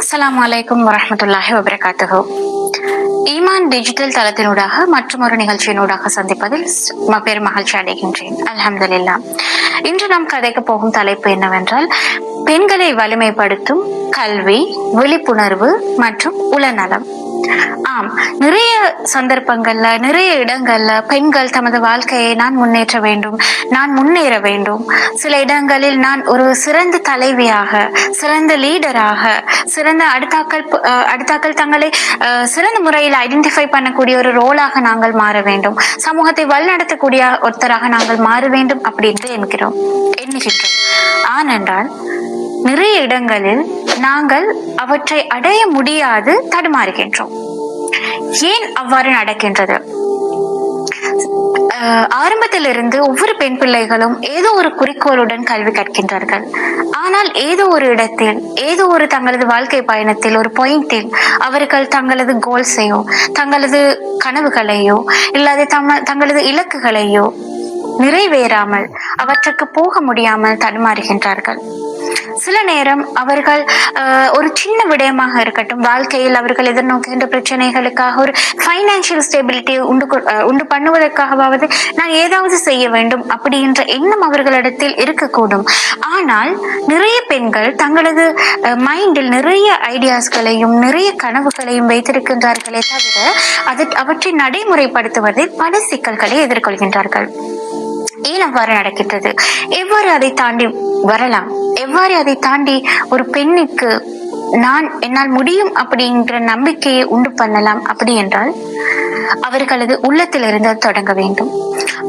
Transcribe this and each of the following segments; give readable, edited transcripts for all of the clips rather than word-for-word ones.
அஸ்ஸலாமு அலைக்கும் வரஹ்மத்துல்லாஹி வபரகாத்துஹு. ஈமான் டிஜிட்டல் தளத்தினூடாக மற்றும் ஒரு நிகழ்ச்சியினூடாக சந்திப்பதில் பெரும் மகிழ்ச்சி அடைகின்றேன். அல்ஹம்துலில்லாஹ். இன்று நாம் கதைக்கு போகும் தலைப்பு என்னவென்றால், பெண்களை வலிமைப்படுத்தும் கல்வி, விழிப்புணர்வு மற்றும் உளநலம். ஆம், நிறைய சந்தர்ப்பங்கள்ல, நிறைய இடங்கள்ல பெண்கள் தமது வாழ்க்கையை நான் முன்னேற்ற வேண்டும், நான் முன்னேற வேண்டும், சில இடங்களில் நான் ஒரு சிறந்த தலைவியாக, சிறந்த லீடராக, சிறந்த அடுத்தாக்கள் தங்களை சிறந்த முறையில் ஐடென்டிஃபை பண்ணக்கூடிய ஒரு ரோலாக நாங்கள் மாற வேண்டும், சமூகத்தை வழிநடத்தக்கூடிய ஒருத்தராக நாங்கள் மாற வேண்டும் அப்படின்ட்டு எண்ணுகின்றோம். ஆனென்றால் நிறைய இடங்களில் நாங்கள் அவற்றை அடைய முடியாது தடுமாறுகின்றோம். ஏன் அவ்வாறு நடக்கின்றது? ஆரம்பத்திலிருந்து ஒவ்வொரு பெண் பிள்ளைகளும் ஏதோ ஒரு குறிக்கோளுடன் கல்வி கற்கின்றார்கள். ஆனால் ஏதோ ஒரு இடத்தில், ஏதோ ஒரு தங்களது வாழ்க்கை பயணத்தில், ஒரு பாயிண்டில் அவர்கள் தங்களது கோல்ஸையோ, தங்களது கனவுகளையோ, இல்லாத தங்களது இலக்குகளையோ நிறைவேறாமல், அவற்றுக்கு போக முடியாமல் தடுமாறுகின்றார்கள். சில நேரம் அவர்கள் ஒரு சின்ன விடயமாக இருக்கட்டும், வாழ்க்கையில் அவர்கள் எதிர்நோக்குகின்ற பிரச்சனைகளுக்காக ஒரு பைனான்சியல் ஸ்டெபிலிட்டியை உண்டு பண்ணுவதற்காகவாவது நான் ஏதாவது செய்ய வேண்டும் அப்படின்ற எண்ணம் அவர்களிடத்தில் இருக்கக்கூடும். ஆனால் நிறைய பெண்கள் தங்களது மைண்டில் நிறைய ஐடியாஸ்களையும் நிறைய கனவுகளையும் வைத்திருக்கின்றார்களே தவிர அவற்றை நடைமுறைப்படுத்துவதில் பல சிக்கல்களை எதிர்கொள்கின்றார்கள். ஏன் அவ்வாறு நடக்கின்றது? எவ்வாறு அதை தாண்டி வரலாம்? எவ்வாறு அதை தாண்டி ஒரு பெண்ணுக்கு என்னால் முடியும் அப்படிங்கிற நம்பிக்கையை உண்டு பண்ணலாம்? அப்படி என்றால் அவர்களது உள்ளத்திலிருந்து தொடங்க வேண்டும்.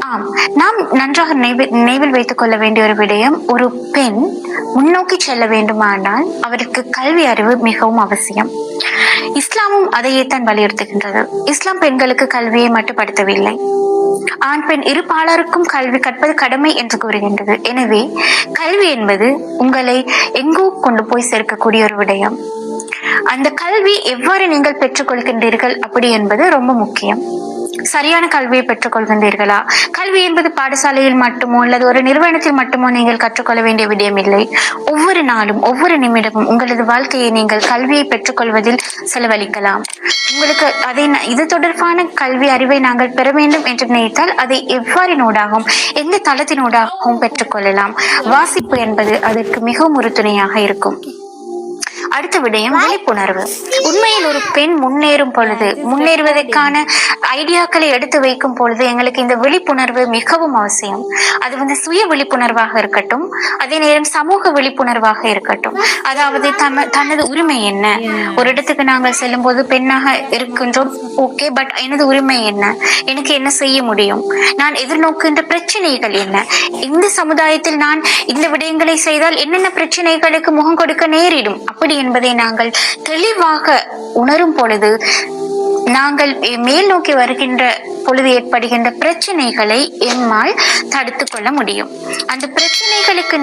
ஆம், நாம் நன்றாக நினைவில் வைத்துக் கொள்ள வேண்டிய ஒரு விடயம், ஒரு பெண் முன்னோக்கி செல்ல வேண்டுமானால் அவருக்கு கல்வி அறிவு மிகவும் அவசியம். இஸ்லாமும் அதையே தான் வலியுறுத்துகின்றது. இஸ்லாம் பெண்களுக்கு கல்வியை மட்டுப்படுத்தவில்லை, ஆண் பெண் இரு பாலாருக்கும் கல்வி கற்பது கடமை என்று கூறுகின்றது. எனவே கல்வி என்பது உங்களை எங்கோ கொண்டு போய் சேர்க்கக்கூடிய ஒரு விடயம். அந்த கல்வி எவ்வாறு நீங்கள் பெற்றுக்கொள்கின்றீர்கள் அப்படி என்பது ரொம்ப முக்கியம். சரியான கல்வியை பெற்றுக்கொள்கின்றீர்களா? கல்வி என்பது பாடசாலையில் மட்டுமோ அல்லது ஒரு நிறுவனத்தில் மட்டுமோ நீங்கள் கற்றுக்கொள்ள வேண்டிய விடயம் இல்லை. ஒவ்வொரு நாளும், ஒவ்வொரு நிமிடமும் உங்களது வாழ்க்கையை நீங்கள் கல்வியை பெற்றுக்கொள்வதில் செலவழிக்கலாம். உங்களுக்கு இது தொடர்பான கல்வி அறிவை நாங்கள் பெற வேண்டும் என்று நினைத்தால் அதை எவ்வாறினூடாகவும் எந்த தளத்தினூடாகவும் பெற்றுக்கொள்ளலாம். வாசிப்பு என்பது அதற்கு மிகவும் உறுதுணையாக இருக்கும். அடுத்த விடயம் விழிப்புணர்வு. உண்மையில் ஒரு பெண் முன்னேறுவதற்கான ஐடியாக்களை எடுத்து வைக்கும் பொழுது எங்களுக்கு இந்த விழிப்புணர்வு மிகவும் அவசியம். அது சுய விழிப்புணர்வாக இருக்கட்டும், அதே நேரம் சமூக விழிப்புணர்வாக இருக்கட்டும். அதாவது தனது உரிமை என்ன? ஒரு இடத்துக்கு நாங்கள் செல்லும் போது பெண்ணாக இருக்கின்றோம், ஓகே, பட் எனது உரிமை என்ன? எனக்கு என்ன செய்ய முடியும்? நான் எதிர்நோக்குகின்ற பிரச்சனைகள் என்ன? இந்த சமுதாயத்தில் நான் இந்த விடயங்களை செய்தால் என்னென்ன பிரச்சனைகளுக்கு முகம் கொடுக்க நேரிடும் அப்படி என்பதை நாங்கள் தெளிவாக உணரும் பொழுது, நாங்கள் மேல் நோக்கி வருகின்ற பொழுது ஏற்படுகின்ற பிரச்சனைகளை எம்மால் தடுத்து கொள்ள முடியும். அந்த பிரச்சனைகளுக்கு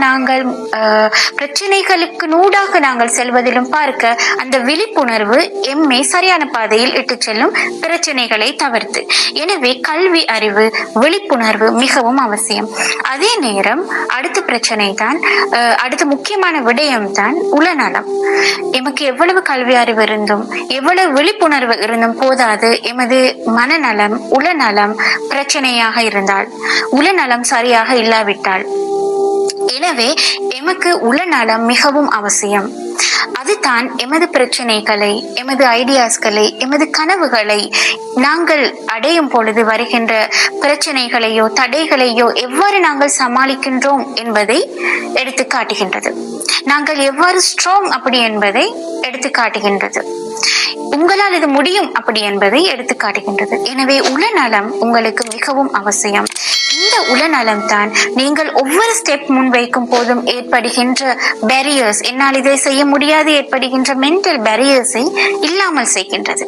நூடாக நாங்கள் செல்வதிலும் பார்க்க அந்த விழிப்புணர்வு எம்மை சரியான பாதையில் இட்டு செல்லும், பிரச்சனைகளை தவிர்த்து. எனவே கல்வி அறிவு, விழிப்புணர்வு மிகவும் அவசியம். அதே நேரம் அடுத்த முக்கியமான விடயம் தான் உளநலம். எமக்கு எவ்வளவு கல்வி அறிவு இருந்தும், எவ்வளவு விழிப்புணர்வு இருந்தும் போதாது. எமது மனநலம், உளநலம் பிரச்சனையாக இருந்தால், உளநலம் சரியாக இல்லாவிட்டால், எனவே எமக்கு உளநலம் மிகவும் அவசியம். அதுதான் எமது பிரச்சனைகளை, எமது ஐடியாஸ்களை, எமது கனவுகளை நாங்கள் அடையும் பொழுது வருகின்ற பிரச்சனைகளையோ தடைகளையோ எவ்வாறு நாங்கள் சமாளிக்கின்றோம் என்பதை எடுத்து காட்டுகின்றது. நாங்கள் எவ்வாறு ஸ்ட்ராங் அப்படி என்பதை எடுத்து காட்டுகின்றது. உங்களால் இது முடியும் அப்படி என்பதை எடுத்து காட்டுகின்றது. எனவே உளநலம் உங்களுக்கு மிகவும் அவசியம். இந்த உளநலம் தான் நீங்கள் ஒவ்வொரு ஸ்டெப் முன்வைக்கும் போதும் ஏற்படுகின்ற பேரியர்ஸ், என்னால் இதை செய்ய முடியாது ஏற்படுகின்ற மென்டல் பேரியர்ஸை இல்லாமல் செய்கின்றது.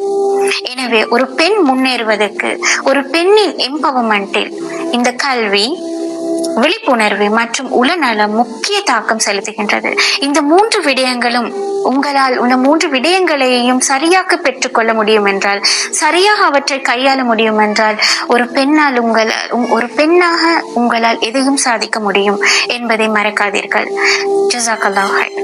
எனவே ஒரு பெண் முன்னேறுவதற்கு, ஒரு பெண்ணின் எம்பவர்மெண்டில் இந்த கல்வி, விழிப்புணர்வு மற்றும் உளநலம் முக்கிய தாக்கம் செலுத்துகின்றது. இந்த மூன்று விடயங்களையும் சரியாக பெற்றுக்கொள்ள முடியும் என்றால், சரியாக அவற்றை கையாள முடியும் என்றால், ஒரு பெண்ணாக உங்களால் எதையும் சாதிக்க முடியும் என்பதை மறக்காதீர்கள். ஜஸாக்கல்லாஹு ஹைர்.